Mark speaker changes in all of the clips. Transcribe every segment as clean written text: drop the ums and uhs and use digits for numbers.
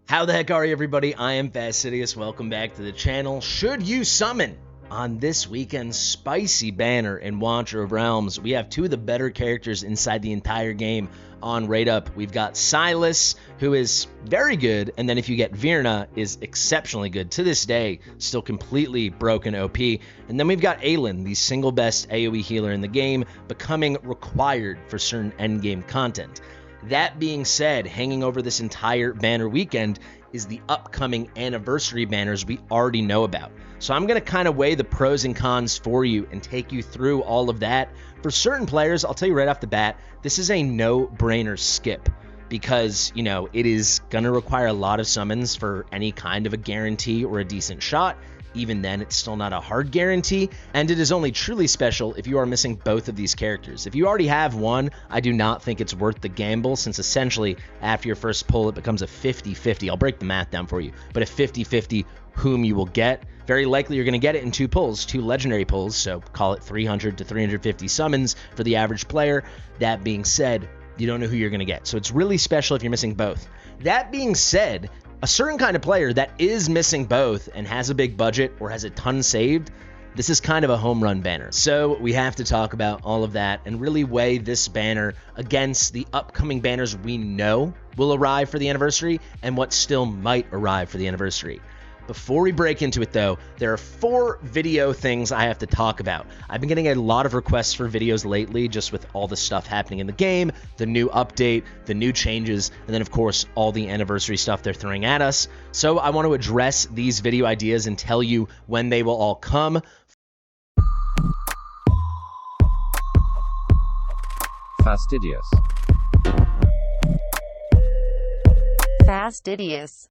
Speaker 1: How the heck are you, everybody? I am Fastidious. Welcome back to the channel. Should you summon on this weekend's spicy banner in Watcher of Realms? We have two of the better characters inside the entire game on Raid Up. We've got Silas, who is very good, and then if you get Virna, is exceptionally good to this day, still completely broken OP. And then we've got Aylin, the single best AoE healer in the game, becoming required for certain endgame content. That being said, hanging over this entire banner weekend is the upcoming anniversary banners we already know about. So I'm going to kind of weigh the pros and cons for you and take you through all of that. For certain players, I'll tell you right off the bat, this is a no-brainer skip because, you know, it is going to require a lot of summons for any kind of a guarantee or a decent shot. Even then, it's still not a hard guarantee, and it is only truly special if you are missing both of these characters. If you already have one, I do not think it's worth the gamble, since essentially, after your first pull, it becomes a 50-50. I'll break the math down for you, but a 50-50 whom you will get. Very likely you're going to get it in two pulls, two legendary pulls, so call it 300 to 350 summons for the average player. That being said, you don't know who you're going to get, so it's really special if you're missing both. That being said, a certain kind of player that is missing both and has a big budget or has a ton saved, this is kind of a home run banner. So we have to talk about all of that and really weigh this banner against the upcoming banners we know will arrive for the anniversary and what still might arrive for the anniversary. Before we break into it though, there are 4 video things I have to talk about. I've been getting a lot of requests for videos lately, just with all the stuff happening in the game, the new update, the new changes, and then of course all the anniversary stuff they're throwing at us. So I want to address these video ideas and tell you when they will all come.
Speaker 2: Fastidious.
Speaker 3: Fastidious.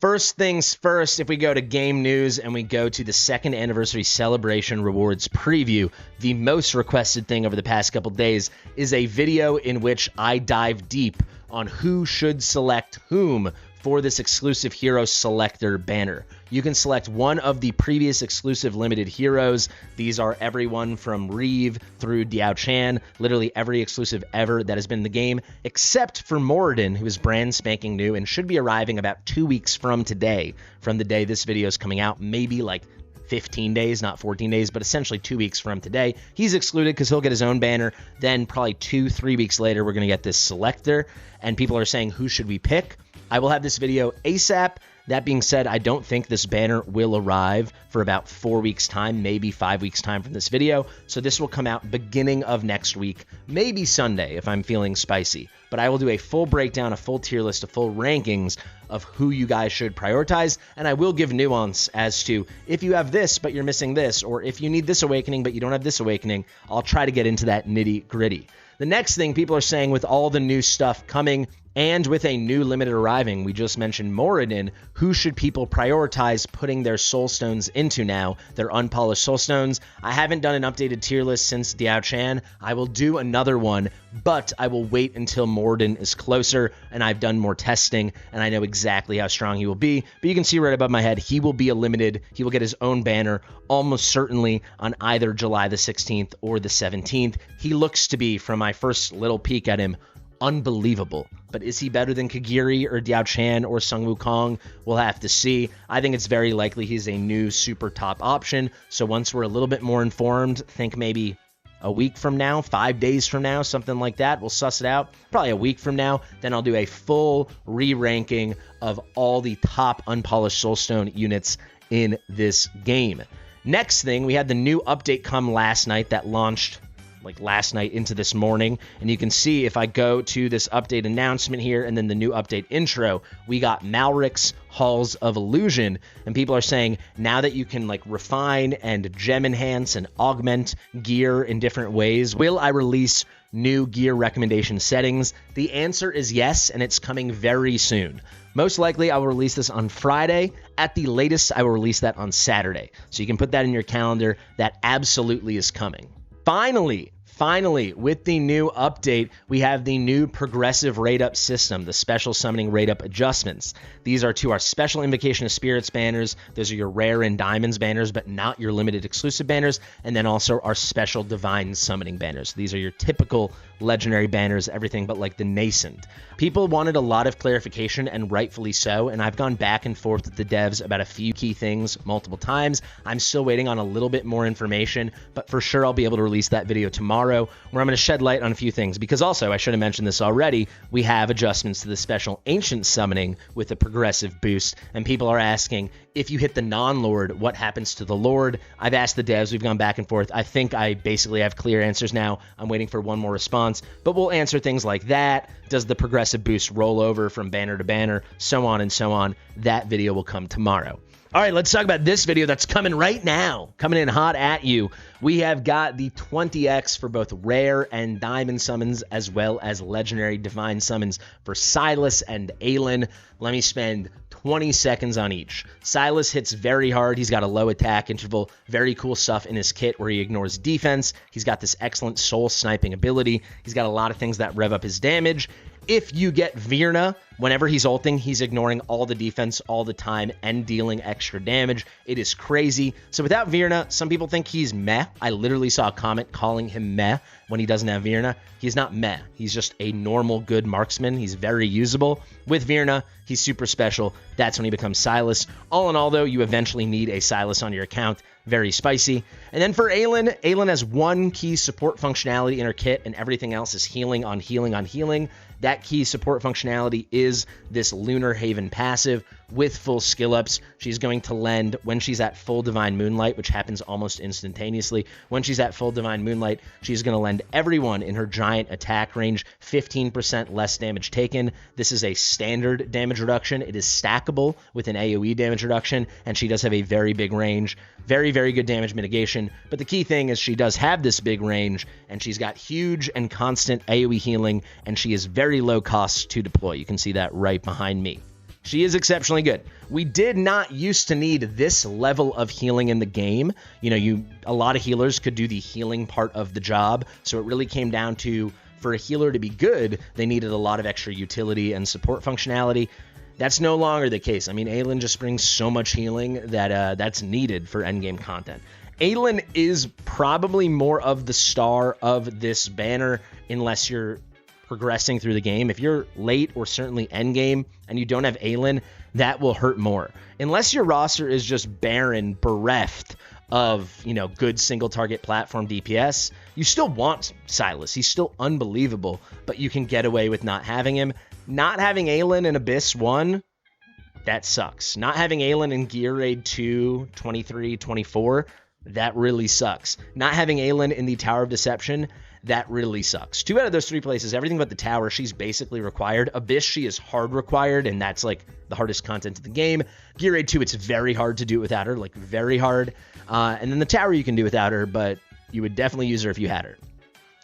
Speaker 1: First things first, if we go to game news and we go to the 2nd anniversary celebration rewards preview, the most requested thing over the past couple days is a video in which I dive deep on who should select whom for this exclusive hero selector banner. You can select one of the previous exclusive limited heroes. These are everyone from Reeve through Diao Chan, literally every exclusive ever that has been in the game, except for Moridan, who is brand spanking new and should be arriving about 2 weeks from today, from the day this video is coming out, maybe like 15 days, not 14 days, but essentially 2 weeks from today. He's excluded because he'll get his own banner. Then probably 2-3 weeks later, we're going to get this selector, and people are saying, who should we pick? I will have this video ASAP. That being said, I don't think this banner will arrive for about 4 weeks time, maybe 5 weeks time from this video. So this will come out beginning of next week, maybe Sunday if I'm feeling spicy. But I will do a full breakdown, a full tier list, a full rankings of who you guys should prioritize. And I will give nuance as to if you have this, but you're missing this, or if you need this awakening, but you don't have this awakening. I'll try to get into that nitty gritty. The next thing people are saying with all the new stuff coming and with a new limited arriving, we just mentioned Moridan, who should people prioritize putting their soul stones into now, their unpolished soul stones? I haven't done an updated tier list since Diao Chan. I will do another one, but I will wait until Moridan is closer and I've done more testing and I know exactly how strong he will be. But you can see right above my head, he will be a limited. He will get his own banner almost certainly on either July the 16th or the 17th. He looks to be, from my first little peek at him, unbelievable. But is he better than Kagiri or Diao Chan or Sung Wukong? We'll have to see. I think it's very likely he's a new super top option. So once we're a little bit more informed, think maybe a week from now, 5 days from now, something like that. We'll suss it out. Probably a week from now. Then I'll do a full re-ranking of all the top unpolished soulstone units in this game. Next thing, we had the new update come last night that launched like last night into this morning, and you can see if I go to this update announcement here and then the new update intro, we got Malric's Halls of Illusion, and people are saying now that you can like refine and gem enhance and augment gear in different ways, will I release new gear recommendation settings? The answer is yes, and it's coming very soon. Most likely I will release this on Friday. At the latest, I will release that on Saturday. So you can put that in your calendar. That absolutely is coming. Finally, finally, with the new update, we have the new progressive rate up system, the special summoning rate up adjustments. These are to our special Invocation of Spirits banners. Those are your rare and diamonds banners, but not your limited exclusive banners. And then also our special divine summoning banners. These are your typical legendary banners, everything but like the nascent. People wanted a lot of clarification, and rightfully so, and I've gone back and forth with the devs about a few key things multiple times. I'm still waiting on a little bit more information, but for sure I'll be able to release that video tomorrow, where I'm going to shed light on a few things, because also, I should have mentioned this already, we have adjustments to the special ancient summoning with a progressive boost, and people are asking, if you hit the non-lord, what happens to the lord? I've asked the devs, we've gone back and forth. I think I basically have clear answers now. I'm waiting for one more response, but we'll answer things like that. Does the progressive boost roll over from banner to banner? So on and so on. That video will come tomorrow. All right, let's talk about this video that's coming right now, coming in hot at you. We have got the 20x for both rare and diamond summons, as well as legendary divine summons for Silas and Aylin. Let me spend 20 seconds on each. Silas hits very hard. He's got a low attack interval, very cool stuff in his kit where he ignores defense. He's got this excellent soul sniping ability. He's got a lot of things that rev up his damage. If you get Virna, whenever he's ulting, he's ignoring all the defense all the time and dealing extra damage. It is crazy. So without Virna, some people think he's meh. I literally saw a comment calling him meh when he doesn't have Virna. He's not meh. He's just a normal good marksman. He's very usable. With Virna, he's super special. That's when he becomes Silas. All in all, though, you eventually need a Silas on your account. Very spicy. And then for Aylin, Aylin has one key support functionality in her kit, and everything else is healing on healing on healing. That key support functionality is this Lunar Haven passive with full skill ups. She's going to lend, when she's at full Divine Moonlight, which happens almost instantaneously, when she's at full Divine Moonlight, she's going to lend everyone in her giant attack range 15% less damage taken. This is a standard damage reduction. It is stackable with an AoE damage reduction, and she does have a very big range. Very, very good damage mitigation. But the key thing is she does have this big range, and she's got huge and constant AoE healing, and she is very low cost to deploy. You can see that right behind me. She is exceptionally good. We did not used to need this level of healing in the game. You know, a lot of healers could do the healing part of the job, so it really came down to, for a healer to be good, they needed a lot of extra utility and support functionality. That's no longer the case. I mean, Aylin just brings so much healing that that's needed for endgame content. Aylin is probably more of the star of this banner unless you're progressing through the game. If you're late or certainly endgame and you don't have Aylin, that will hurt more. Unless your roster is just barren, bereft of, you know, good single target platform DPS, you still want Silas. He's still unbelievable, but you can get away with not having him. Not having Aylin in Abyss 1, that sucks. Not having Aylin in Gear Raid 2, 23, 24, that really sucks. Not having Aylin in the Tower of Deception, that really sucks. 2 out of those 3 places, everything but the tower, she's basically required. Abyss, she is hard required, and that's like the hardest content of the game. Gear Raid 2, it's very hard to do it without her, like very hard. And then the tower you can do without her, but you would definitely use her if you had her.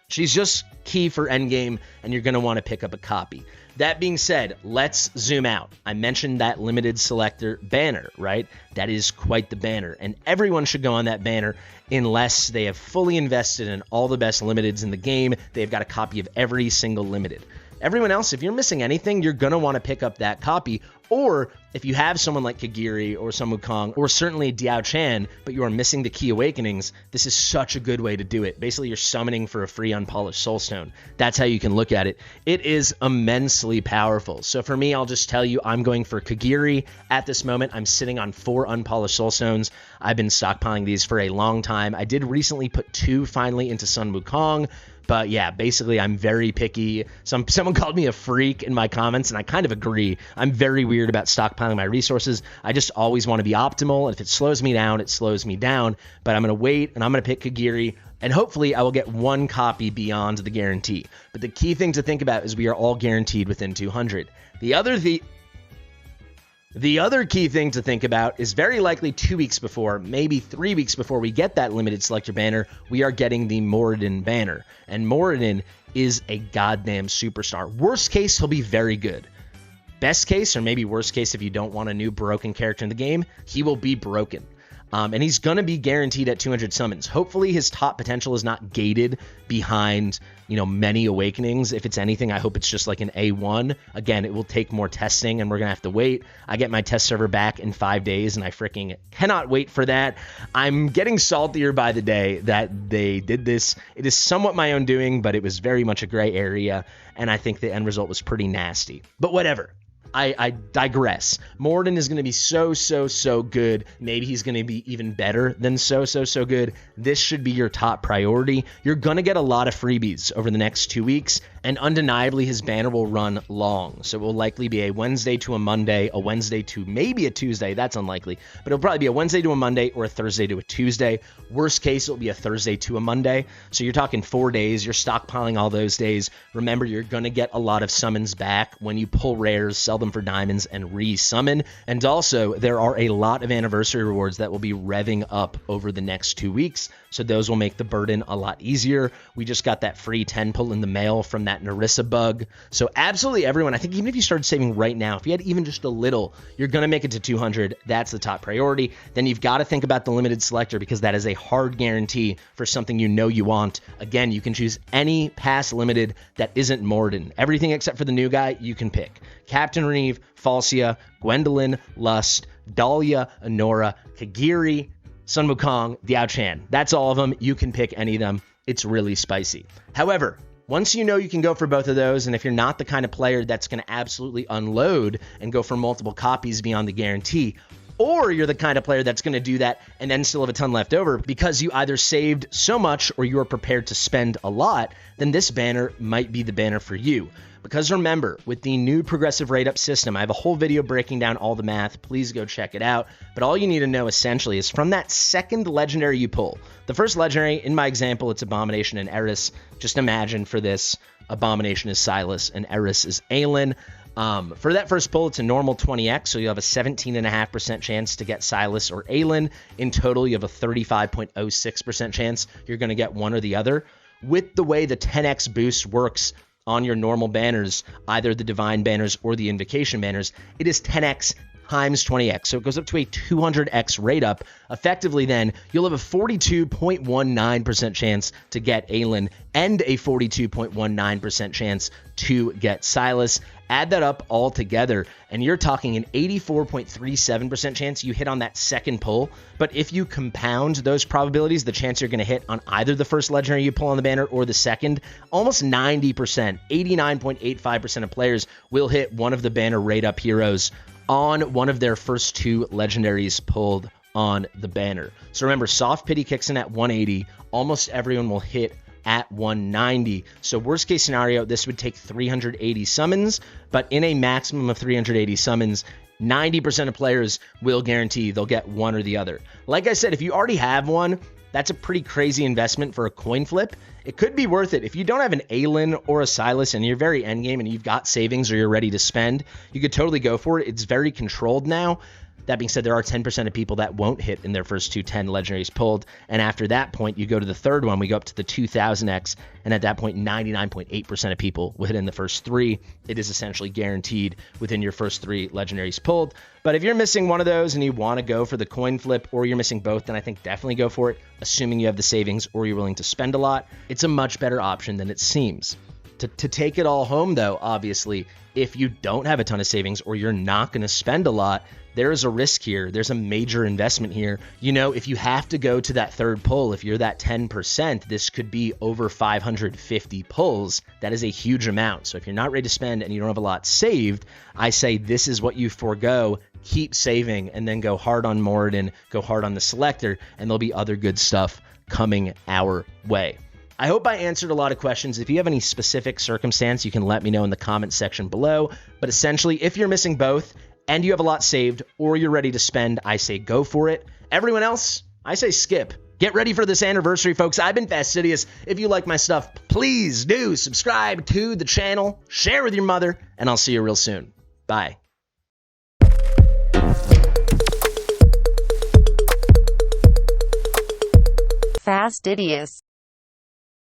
Speaker 1: She's just key for endgame, and you're going to want to pick up a copy. That being said, let's zoom out. I mentioned that limited selector banner, right? That is quite the banner, and everyone should go on that banner unless they have fully invested in all the best limiteds in the game. They've got a copy of every single limited. Everyone else, if you're missing anything, you're going to want to pick up that copy. Or if you have someone like Kagiri or Sun Wukong or certainly Diao Chan, but you are missing the Key Awakenings, this is such a good way to do it. Basically, you're summoning for a free Unpolished Soulstone. That's how you can look at it. It is immensely powerful. So for me, I'll just tell you, I'm going for Kagiri. At this moment, I'm sitting on 4 Unpolished Soulstones. I've been stockpiling these for a long time. I did recently put 2 finally into Sun Wukong. But yeah, basically, I'm very picky. Someone called me a freak in my comments, and I kind of agree. I'm very weird about stockpiling my resources. I just always want to be optimal, and if it slows me down, it slows me down. But I'm going to wait, and I'm going to pick Kagiri, and hopefully I will get 1 copy beyond the guarantee. But the key thing to think about is we are all guaranteed within 200. The other key thing to think about is very likely 2 weeks before, maybe 3 weeks before we get that limited selector banner, we are getting the Moridan Banner. And Moridan is a goddamn superstar. Worst case, he'll be very good. Best case, or maybe worst case if you don't want a new broken character in the game, he will be broken. And he's going to be guaranteed at 200 summons. Hopefully his top potential is not gated behind, many awakenings. If it's anything, I hope it's just like an A1. Again, it will take more testing and we're going to have to wait. I get my test server back in 5 days and I freaking cannot wait for that. I'm getting saltier by the day that they did this. It is somewhat my own doing, but it was very much a gray area. And I think the end result was pretty nasty. But whatever. I digress. Moridan is going to be so good. Maybe he's going to be even better than so good. This should be your top priority. You're going to get a lot of freebies over the next 2 weeks, and undeniably his banner will run long. So it will likely be a Wednesday to a Monday, a Wednesday to maybe a Tuesday. That's unlikely, but it'll probably be a Wednesday to a Monday or a Thursday to a Tuesday. Worst case, it'll be a Thursday to a Monday. So you're talking 4 days. You're stockpiling all those days. Remember, you're going to get a lot of summons back when you pull rares, sell them for diamonds, and re-summon. And also, there are a lot of anniversary rewards that will be revving up over the next 2 weeks. So those will make the burden a lot easier. We just got that free 10 pull in the mail from that Narissa bug. So absolutely everyone, I think even if you started saving right now, if you had even just a little, you're going to make it to 200. That's the top priority. Then you've got to think about the limited selector because that is a hard guarantee for something you want. Again, you can choose any past limited that isn't Moridan. Everything except for the new guy you can pick. Captain Reeve, Falsia, Gwendolyn, Lust, Dahlia, Honora, Kagiri, Sun Wukong, Diao Chan. That's all of them. You can pick any of them. It's really spicy. However, once you know you can go for both of those, and if you're not the kind of player that's going to absolutely unload and go for multiple copies beyond the guarantee, or you're the kind of player that's going to do that and then still have a ton left over because you either saved so much or you are prepared to spend a lot, then this banner might be the banner for you. Because remember, with the new progressive rate up system, I have a whole video breaking down all the math. Please go check it out. But all you need to know essentially is from that second legendary you pull. The first legendary, in my example, it's Abomination and Eris. Just imagine for this, Abomination is Silas and Eris is Aylin. For that first pull, it's a normal 20x, so you have a 17.5% chance to get Silas or Aylin. In total, you have a 35.06% chance you're going to get one or the other. With the way the 10x boost works on your normal banners, either the Divine Banners or the Invocation Banners, it is 10x times 20x. So it goes up to a 200x rate up. Effectively then, you'll have a 42.19% chance to get Aylin and a 42.19% chance to get Silas. Add that up all together, and you're talking an 84.37% chance you hit on that second pull. But if you compound those probabilities, the chance you're going to hit on either the first legendary you pull on the banner or the second, almost 90%, 89.85% of players will hit one of the banner rate up heroes on one of their first two legendaries pulled on the banner. So remember, Soft Pity kicks in at 180. Almost everyone will hit at 190. So worst case scenario, this would take 380 summons, but in a maximum of 380 summons, 90% of players will guarantee they'll get one or the other. Like I said, if you already have one, that's a pretty crazy investment for a coin flip. It could be worth it. If you don't have an Aylin or a Silas and you're very endgame and you've got savings or you're ready to spend, you could totally go for it. It's very controlled now. That being said, there are 10% of people that won't hit in their first 210 legendaries pulled. And after that point, you go to the third one. We go up to the 2000X. And at that point, 99.8% of people will hit in the first three. It is essentially guaranteed within your first three legendaries pulled. But if you're missing one of those and you want to go for the coin flip, or you're missing both, then I think definitely go for it, assuming you have the savings or you're willing to spend a lot. It's a much better option than it seems. To take it all home, though, obviously, if you don't have a ton of savings or you're not going to spend a lot, there is a risk here. There's a major investment here. You know, if you have to go to that third pull, if you're that 10%, this could be over 550 pulls. That is a huge amount. So if you're not ready to spend and you don't have a lot saved, I say this is what you forego. Keep saving and then go hard on Moridan, go hard on the selector, and there'll be other good stuff coming our way. I hope I answered a lot of questions. If you have any specific circumstance, you can let me know in the comments section below. But essentially, if you're missing both and you have a lot saved or you're ready to spend, I say go for it. Everyone else, I say skip. Get ready for this anniversary, folks. I've been Fastidious. If you like my stuff, please do subscribe to the channel, share with your mother, and I'll see you real soon. Bye.
Speaker 3: Fastidious.